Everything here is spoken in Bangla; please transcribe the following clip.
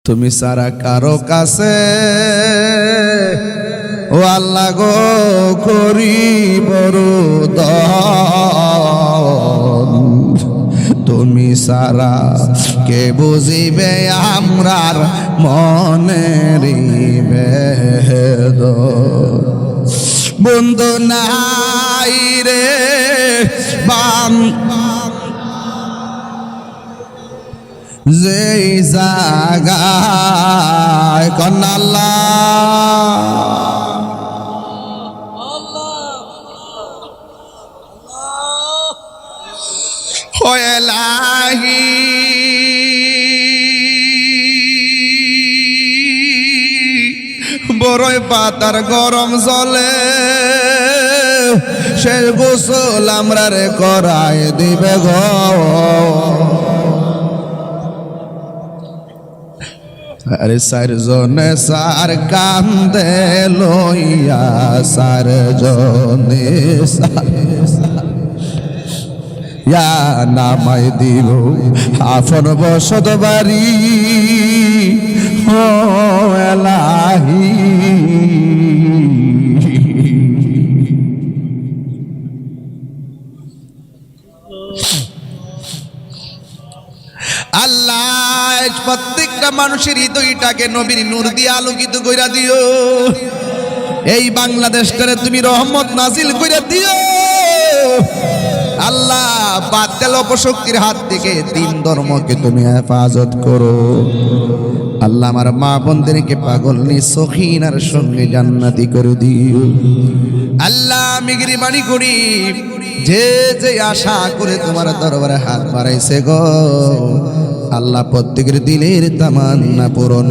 তুমি সারা কারো কাছে ও আল্লাহ গো করি বড় দয়াল। তুমি সারা কে বুঝিবে আমরার মনের বেদন। বন্ধু নাই রে বাম যেই জাগায় কন্যা লাহি বড়ই পাতার গরম জলে সে গোসল আমরা রে করায় দিবে গো। আরে সার জনে সার কান্দে লইয়া সার জনে ইয়া নামাই দিব আপন বসত বাড়ি ও এলাহি। আল্লাহ প্রত্যেকটা মানুষের হৃদয়টাকে নবীর নূর দিয়ে আলোকিত কইরা দিও। এই বাংলাদেশটারে তুমি রহমত নাজিল কইরা দিও আল্লাহ। বাতিল অপশক্তির হাত থেকে দিন ধর্মকে তুমি হেফাজত করো আল্লাহ। আমার মা বোনদেরকে পাগল নি সখিনার সঙ্গে জান্নাতি করে দিও আল্লাহ। আমি গরিবানি করি যে যে আশা করে তোমার দরবারে হাত বাড়াইছে গো আল্লাহ, প্রত্যেকের দিলের তামান্না পূরণ